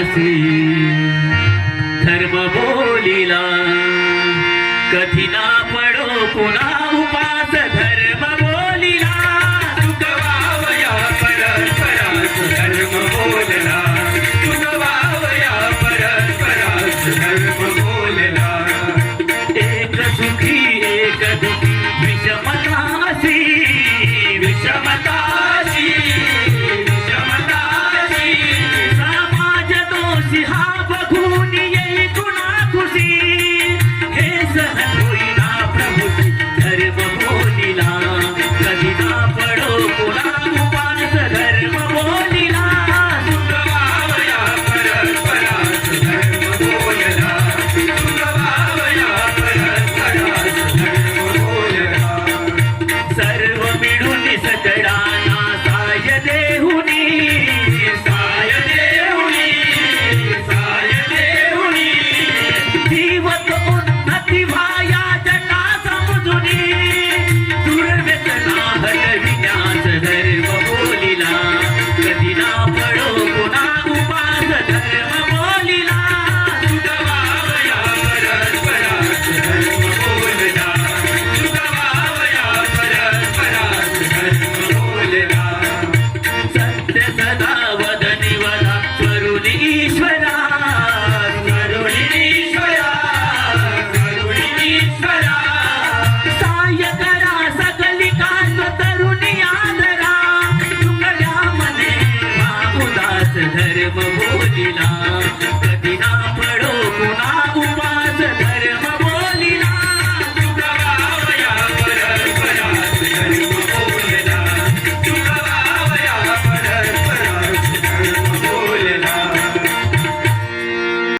उपासी धर्म बोलिला कधी ना पडो पुन्हा उपास धर्म बोलिला सुख वावया परस्परास धर्म बोलला सुख वावया परस्परास धर्म बोलला एक सुखी एक दुखी विषमतासी विषमतासी विषमतासी समाज दोषी हा बघून येई कुणा खुशी हे सहन होईना प्रभूची धर्म बोलिला कधी ना पडो पुन्हा उपास धर्म बोलिला सुख वावया परस्परास धर्म बोलला सुख वावया परस्परास धर्म बोलला सर्व मिळून सगळ्यांना साय देहुनी साय देहुनी साय देहुनी जीवत उन्नती व्हाया जटा समजुनी दुर्व्यसना हटविण्यास धर्म बोलिला कधी ना पडो पुन्हा उपास धर्म बोलिला सुख वावया परस्परास धर्म बोलला सुख वावया परस्परास धर्म बोलला सत्य सदा वदनी वदा करुणी ईश्वरा करुणी ईश्वरा करुणी ईश्वरा साय करा सकली कास तरुणी आदरा तुकड्या मने उदास धर्म बोलिला